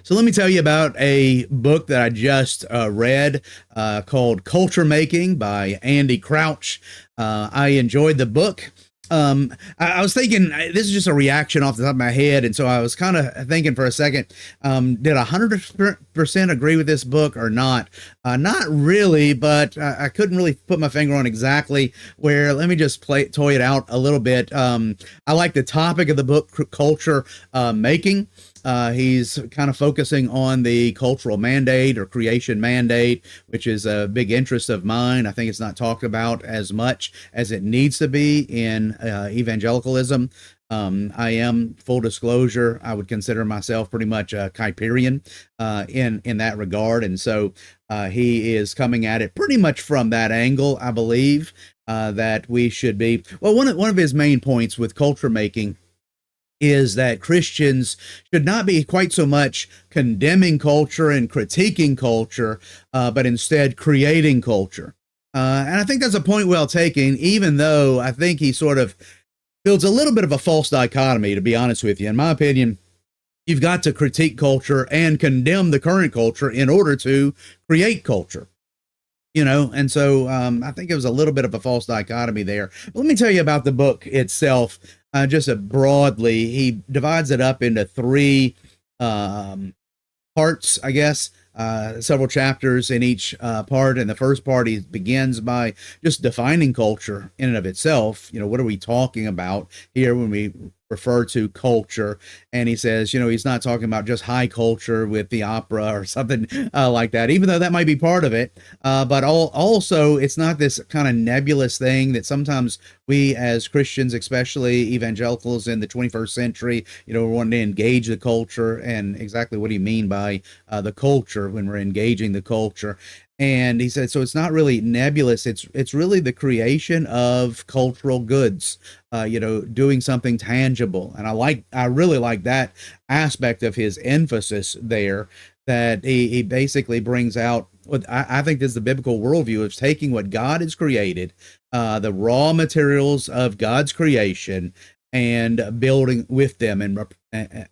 So let me tell you about a book that I just read called Culture Making by Andy Crouch. I enjoyed the book. I was thinking, this is just a reaction off the top of my head. And so I was kind of thinking for a second, did 100% agree with this book or not? Not really, but I couldn't really put my finger on exactly where. Let me just toy it out a little bit. I like the topic of the book, Culture Making. He's kind of focusing on the cultural mandate or creation mandate, which is a big interest of mine. I think it's not talked about as much as it needs to be in evangelicalism. I am, full disclosure, I would consider myself pretty much a Kuyperian in that regard, and so he is coming at it pretty much from that angle. I believe that we should be. Well, one of his main points with culture making is that Christians should not be quite so much condemning culture and critiquing culture, but instead creating culture. And I think that's a point well taken, even though I think he sort of builds a little bit of a false dichotomy, to be honest with you. In my opinion, you've got to critique culture and condemn the current culture in order to create culture. And so I think it was a little bit of a false dichotomy there. But let me tell you about the book itself. Just broadly, he divides it up into three parts, I guess, several chapters in each part. And the first part, he begins by just defining culture in and of itself. What are we talking about here when we refer to culture? And he says, he's not talking about just high culture with the opera or something like that, even though that might be part of it. But also, it's not this kind of nebulous thing that sometimes we as Christians, especially evangelicals in the 21st century, we're wanting to engage the culture. And exactly what do you mean by the culture when we're engaging the culture? And he said, so it's not really nebulous. It's really the creation of cultural goods, doing something tangible. And I really like that aspect of his emphasis there, that he basically brings out what I think is the biblical worldview of taking what God has created, the raw materials of God's creation, and building with them and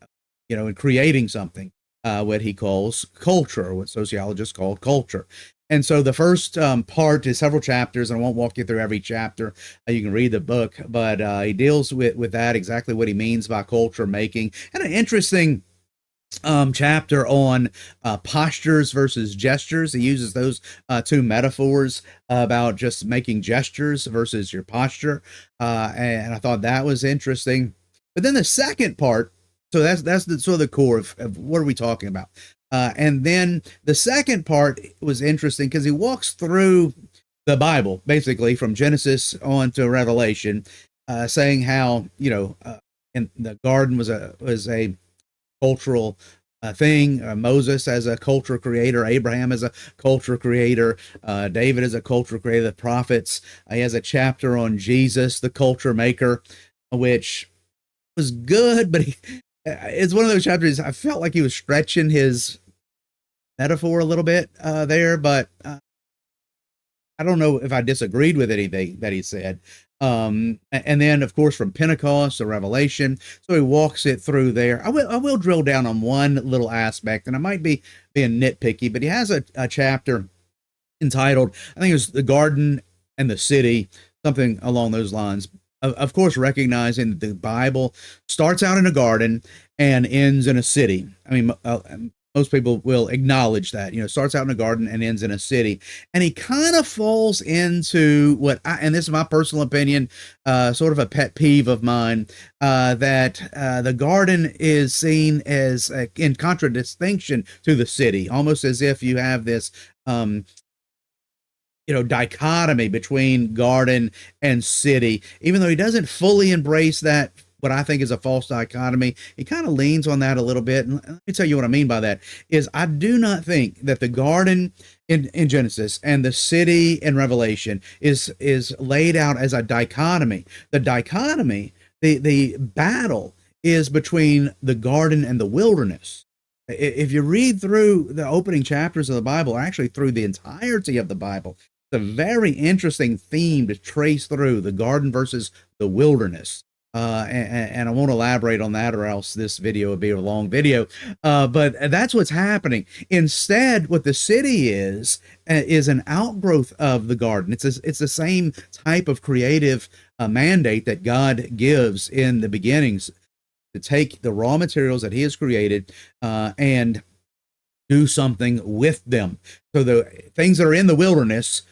creating something. What he calls culture, or what sociologists call culture. And so the first part is several chapters, and I won't walk you through every chapter. You can read the book, but he deals with that, exactly what he means by culture making, and an interesting chapter on postures versus gestures. He uses those two metaphors about just making gestures versus your posture, and I thought that was interesting. But then the second part, so that's the sort of the core of what are we talking about. And then the second part was interesting because he walks through the Bible, basically from Genesis on to Revelation, saying how, in the garden was a cultural thing. Moses as a cultural creator, Abraham as a cultural creator, David as a cultural creator, the prophets. He has a chapter on Jesus, the culture maker, which was good, but it's one of those chapters I felt like he was stretching his metaphor a little bit there, but I don't know if I disagreed with anything that he said. And then, of course, from Pentecost to Revelation, so he walks it through there. I will drill down on one little aspect, and I might be being nitpicky, but he has a chapter entitled, I think it was The Garden and the City, something along those lines. Of course, recognizing that the Bible starts out in a garden and ends in a city. I mean, most people will acknowledge that, starts out in a garden and ends in a city. And he kind of falls into and this is my personal opinion, sort of a pet peeve of mine, that the garden is seen as in contradistinction to the city, almost as if you have this, dichotomy between garden and city, even though he doesn't fully embrace that, what I think is a false dichotomy. He kind of leans on that a little bit. And let me tell you what I mean by that is I do not think that the garden in Genesis and the city in Revelation is laid out as a dichotomy. The dichotomy, the battle is between the garden and the wilderness. If you read through the opening chapters of the Bible, or actually through the entirety of the Bible, it's a very interesting theme to trace through the garden versus the wilderness. And I won't elaborate on that, or else this video would be a long video. But that's what's happening. Instead, what the city is an outgrowth of the garden. It's the same type of creative mandate that God gives in the beginnings, to take the raw materials that He has created and do something with them. So the things that are in the wilderness,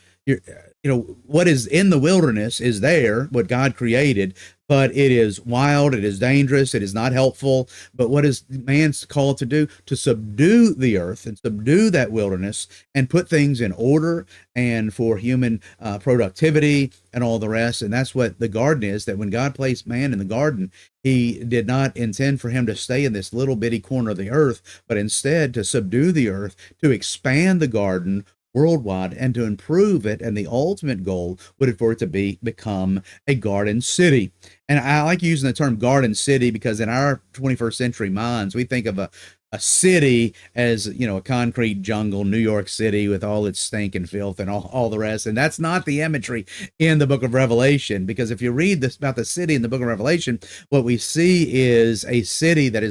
what is in the wilderness is there, what God created, but it is wild, it is dangerous, it is not helpful. But what is man's called to do? To subdue the earth and subdue that wilderness and put things in order, and for human productivity and all the rest. And that's what the garden is, that when God placed man in the garden, He did not intend for him to stay in this little bitty corner of the earth, but instead to subdue the earth, to expand the garden worldwide, and to improve it. And the ultimate goal would be for it to become a garden city. And I like using the term garden city because in our 21st century minds, we think of a city as, a concrete jungle, New York City, with all its stink and filth and all the rest. And that's not the imagery in the book of Revelation, because if you read this about the city in the book of Revelation, what we see is a city that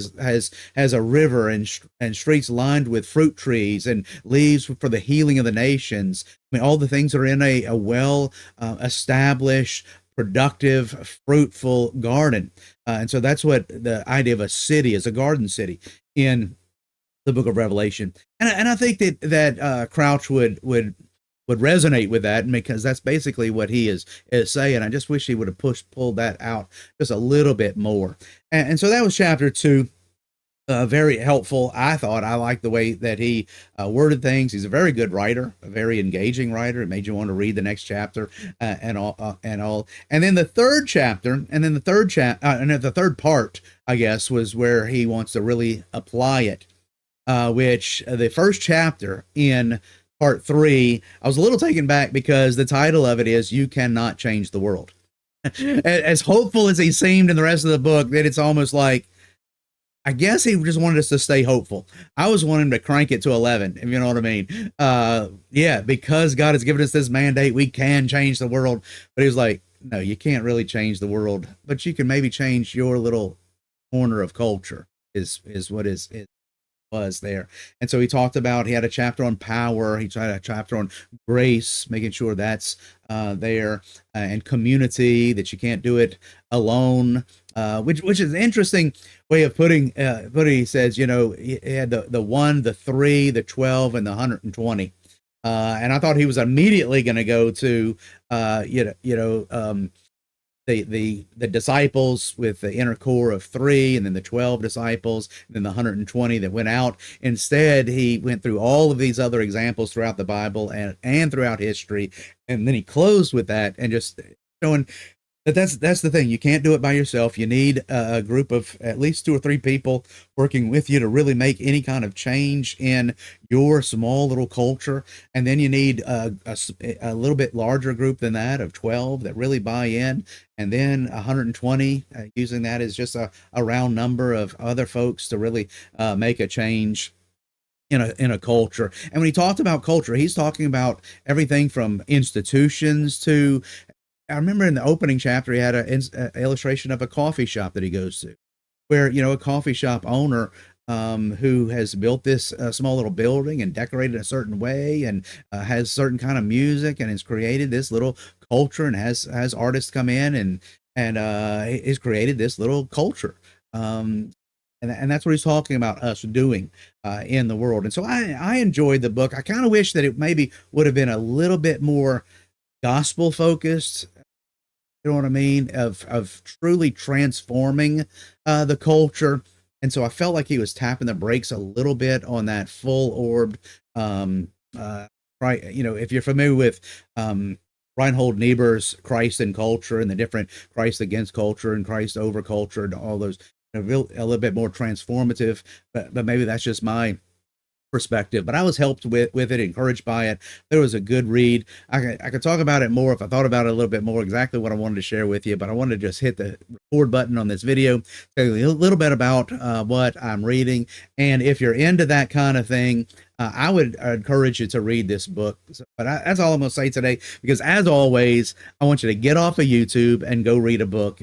has a river and streets lined with fruit trees and leaves for the healing of the nations. I mean, all the things that are in a well established, productive, fruitful garden. And so that's what the idea of a city is, a garden city in the book of Revelation. And I think that Crouch would resonate with that, because that's basically what he is saying. I just wish he would have pulled that out just a little bit more. And so that was chapter 2. Very helpful. I thought I liked the way that he worded things. He's a very good writer, a very engaging writer. It made you want to read the next chapter and all. And then the third chapter, and then the third part, I guess, was where he wants to really apply it. Which the first chapter in part 3, I was a little taken back because the title of it is "You Cannot Change the World." As hopeful as he seemed in the rest of the book, that it's almost like, I guess he just wanted us to stay hopeful. I was wanting to crank it to 11, if you know what I mean. Yeah, because God has given us this mandate, we can change the world. But he was like, no, you can't really change the world, but you can maybe change your little corner of culture, is what was there. And so he had a chapter on power. He tried a chapter on grace, making sure that's there, and community, that you can't do it alone, which is an interesting way of putting it. He says, he had the 1, the 3, the 12, and the 120. And I thought he was immediately going to go to, the disciples with the inner core of 3, and then the 12 disciples, and then the 120 that went out. Instead, he went through all of these other examples throughout the Bible and throughout history. And then he closed with that, and just showing that's the thing. You can't do it by yourself. You need a group of at least 2 or 3 people working with you to really make any kind of change in your small little culture. And then you need a little bit larger group than that, of 12 that really buy in. And then 120, using that as just a round number of other folks to really make a change in a culture. And when he talked about culture, he's talking about everything from institutions to, I remember in the opening chapter, he had an illustration of a coffee shop that he goes to, where, a coffee shop owner who has built this small little building and decorated a certain way, and has certain kind of music, and has created this little culture, and has artists come in and has created this little culture. And that's what he's talking about us doing in the world. And so I enjoyed the book. I kind of wish that it maybe would have been a little bit more gospel focused, you know what I mean, of truly transforming the culture. And so I felt like he was tapping the brakes a little bit on that full orbed, right? If you're familiar with Reinhold Niebuhr's Christ and Culture, and the different Christ against culture and Christ over culture, and all those, a little bit more transformative, but maybe that's just my perspective. But I was helped with it, encouraged by it. It was a good read. I could talk about it more if I thought about it a little bit more, exactly what I wanted to share with you, but I wanted to just hit the record button on this video, tell you a little bit about what I'm reading. And if you're into that kind of thing, I would encourage you to read this book. But that's all I'm going to say today, because as always, I want you to get off of YouTube and go read a book.